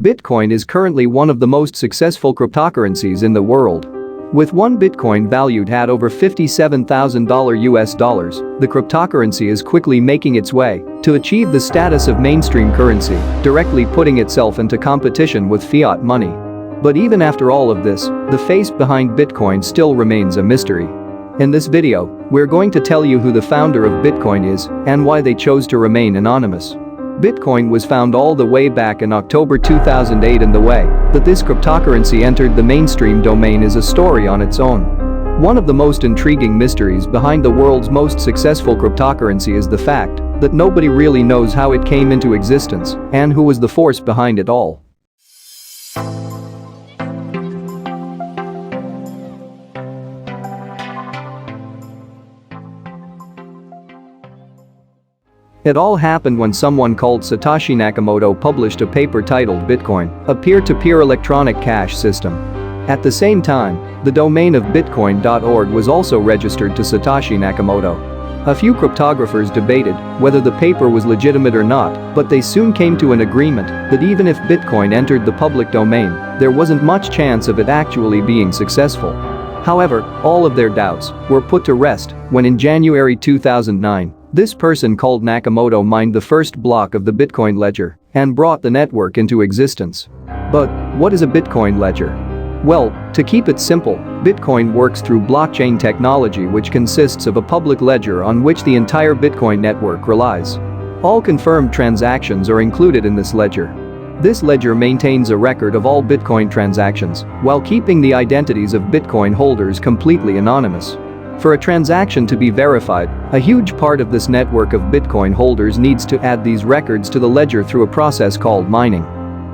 Bitcoin is currently one of the most successful cryptocurrencies in the world. With one Bitcoin valued at over $57,000 US dollars, the cryptocurrency is quickly making its way to achieve the status of mainstream currency, directly putting itself into competition with fiat money. But even after all of this, the face behind Bitcoin still remains a mystery. In this video, we're going to tell you who the founder of Bitcoin is and why they chose to remain anonymous. Bitcoin was found all the way back in October 2008, and the way that this cryptocurrency entered the mainstream domain is a story on its own. One of the most intriguing mysteries behind the world's most successful cryptocurrency is the fact that nobody really knows how it came into existence and who was the force behind it all. It all happened when someone called Satoshi Nakamoto published a paper titled Bitcoin, a peer-to-peer electronic cash system. At the same time, the domain of bitcoin.org was also registered to Satoshi Nakamoto. A few cryptographers debated whether the paper was legitimate or not, but they soon came to an agreement that even if Bitcoin entered the public domain, there wasn't much chance of it actually being successful. However, all of their doubts were put to rest when in January 2009, this person called Nakamoto mined the first block of the Bitcoin ledger and brought the network into existence. But what is a Bitcoin ledger? Well, to keep it simple, Bitcoin works through blockchain technology, which consists of a public ledger on which the entire Bitcoin network relies. All confirmed transactions are included in this ledger. This ledger maintains a record of all Bitcoin transactions while keeping the identities of Bitcoin holders completely anonymous. For a transaction to be verified, a huge part of this network of Bitcoin holders needs to add these records to the ledger through a process called mining.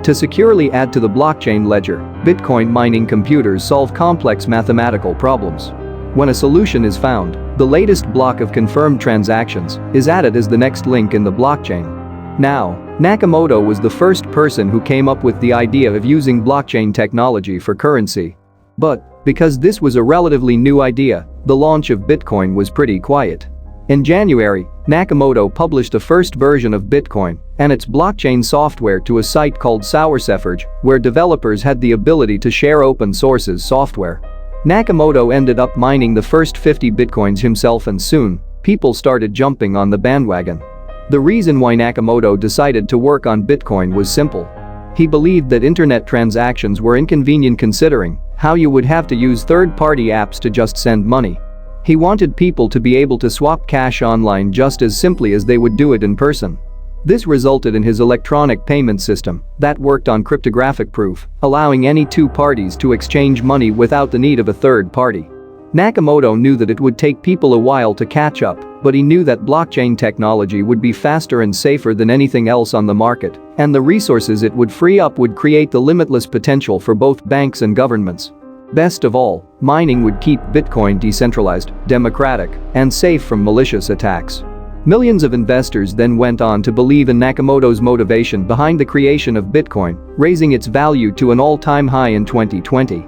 To securely add to the blockchain ledger, Bitcoin mining computers solve complex mathematical problems. When a solution is found, the latest block of confirmed transactions is added as the next link in the blockchain. Now, Nakamoto was the first person who came up with the idea of using blockchain technology for currency. But because this was a relatively new idea, the launch of Bitcoin was pretty quiet. In January, Nakamoto published the first version of Bitcoin and its blockchain software to a site called Sauerceforge, where developers had the ability to share open sources software. Nakamoto ended up mining the first 50 Bitcoins himself, and soon, people started jumping on the bandwagon. The reason why Nakamoto decided to work on Bitcoin was simple. He believed that internet transactions were inconvenient, considering how you would have to use third-party apps to just send money. He wanted people to be able to swap cash online just as simply as they would do it in person. This resulted in his electronic payment system that worked on cryptographic proof, allowing any two parties to exchange money without the need of a third party. Nakamoto knew that it would take people a while to catch up, but he knew that blockchain technology would be faster and safer than anything else on the market, and the resources it would free up would create the limitless potential for both banks and governments. Best of all, mining would keep Bitcoin decentralized, democratic, and safe from malicious attacks. Millions of investors then went on to believe in Nakamoto's motivation behind the creation of Bitcoin, raising its value to an all-time high in 2020.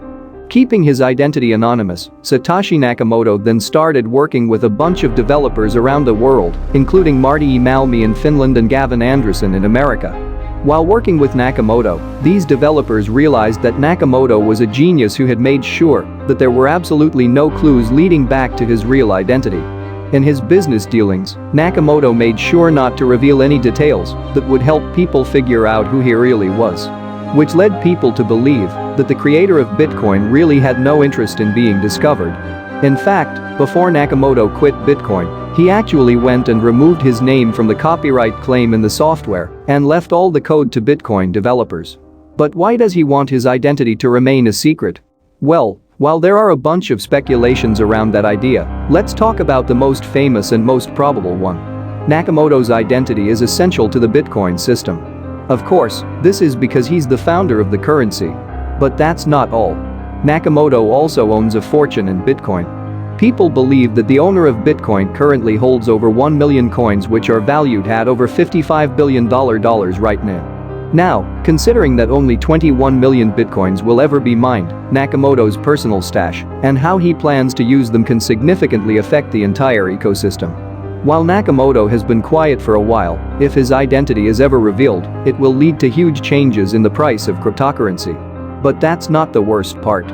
Keeping his identity anonymous, Satoshi Nakamoto then started working with a bunch of developers around the world, including Marty E. Malmi in Finland and Gavin Andresen in America. While working with Nakamoto, these developers realized that Nakamoto was a genius who had made sure that there were absolutely no clues leading back to his real identity. In his business dealings, Nakamoto made sure not to reveal any details that would help people figure out who he really was, which led people to believe that the creator of Bitcoin really had no interest in being discovered. In fact, before Nakamoto quit Bitcoin, he actually went and removed his name from the copyright claim in the software and left all the code to Bitcoin developers. But why does he want his identity to remain a secret? Well, while there are a bunch of speculations around that idea, let's talk about the most famous and most probable one. Nakamoto's identity is essential to the Bitcoin system. Of course, this is because he's the founder of the currency. But that's not all. Nakamoto also owns a fortune in Bitcoin. People believe that the owner of Bitcoin currently holds over 1 million coins, which are valued at over $55 billion right now. Now, considering that only 21 million Bitcoins will ever be mined, Nakamoto's personal stash and how he plans to use them can significantly affect the entire ecosystem. While Nakamoto has been quiet for a while, if his identity is ever revealed, it will lead to huge changes in the price of cryptocurrency. But that's not the worst part.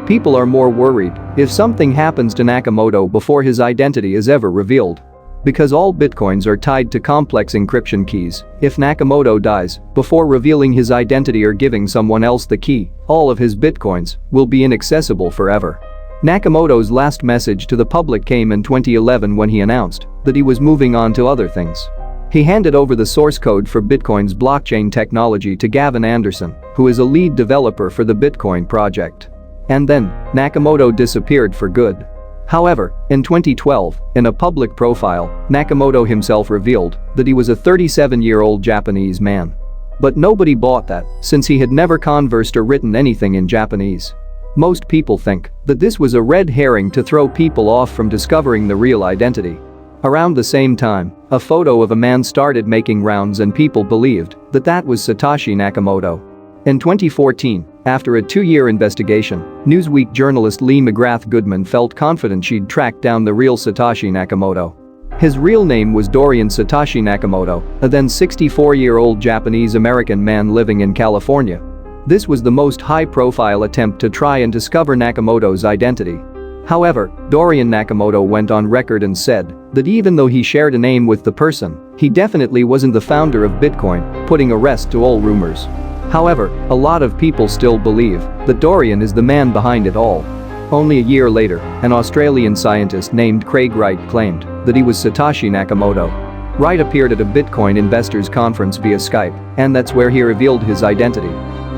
People are more worried if something happens to Nakamoto before his identity is ever revealed. Because all bitcoins are tied to complex encryption keys, if Nakamoto dies before revealing his identity or giving someone else the key, all of his bitcoins will be inaccessible forever. Nakamoto's last message to the public came in 2011 when he announced that he was moving on to other things. He handed over the source code for Bitcoin's blockchain technology to Gavin Anderson, who is a lead developer for the Bitcoin project. And then, Nakamoto disappeared for good. However, in 2012, in a public profile, Nakamoto himself revealed that he was a 37-year-old Japanese man. But nobody bought that, since he had never conversed or written anything in Japanese. Most people think that this was a red herring to throw people off from discovering the real identity. Around the same time, a photo of a man started making rounds and people believed that that was Satoshi Nakamoto. In 2014, after a 2-year investigation, Newsweek journalist Lee McGrath Goodman felt confident she'd tracked down the real Satoshi Nakamoto. His real name was Dorian Satoshi Nakamoto, a then 64-year-old Japanese-American man living in California. This was the most high-profile attempt to try and discover Nakamoto's identity. However, Dorian Nakamoto went on record and said that even though he shared a name with the person, he definitely wasn't the founder of Bitcoin, putting a rest to all rumors. However, a lot of people still believe that Dorian is the man behind it all. Only a year later, an Australian scientist named Craig Wright claimed that he was Satoshi Nakamoto. Wright appeared at a Bitcoin investors conference via Skype, and that's where he revealed his identity.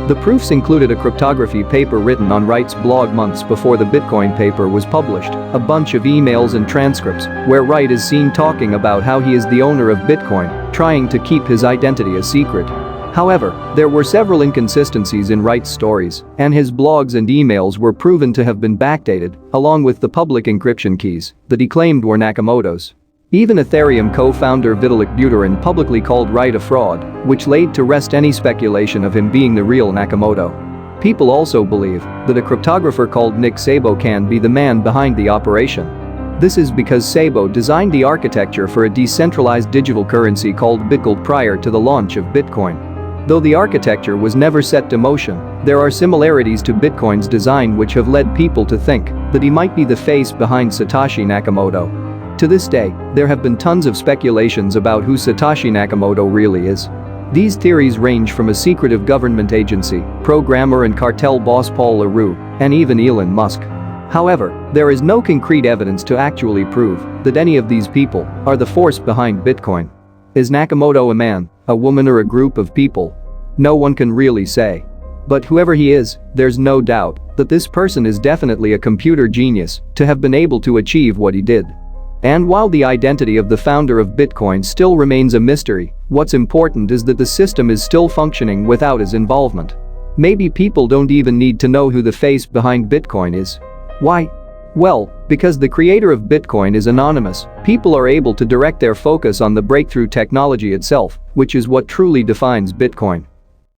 The proofs included a cryptography paper written on Wright's blog months before the Bitcoin paper was published, a bunch of emails and transcripts where Wright is seen talking about how he is the owner of Bitcoin, trying to keep his identity a secret. However, there were several inconsistencies in Wright's stories, and his blogs and emails were proven to have been backdated, along with the public encryption keys that he claimed were Nakamoto's. Even Ethereum co-founder Vitalik Buterin publicly called Wright a fraud, which laid to rest any speculation of him being the real Nakamoto. People also believe that a cryptographer called Nick Szabo can be the man behind the operation. This is because Szabo designed the architecture for a decentralized digital currency called Bitgold prior to the launch of Bitcoin. Though the architecture was never set to motion, there are similarities to Bitcoin's design which have led people to think that he might be the face behind Satoshi Nakamoto. To this day, there have been tons of speculations about who Satoshi Nakamoto really is. These theories range from a secretive government agency, programmer and cartel boss Paul LaRue, and even Elon Musk. However, there is no concrete evidence to actually prove that any of these people are the force behind Bitcoin. Is Nakamoto a man, a woman, or a group of people? No one can really say. But whoever he is, there's no doubt that this person is definitely a computer genius to have been able to achieve what he did. And while the identity of the founder of Bitcoin still remains a mystery, what's important is that the system is still functioning without his involvement. Maybe people don't even need to know who the face behind Bitcoin is. Why? Well, because the creator of Bitcoin is anonymous, people are able to direct their focus on the breakthrough technology itself, which is what truly defines Bitcoin.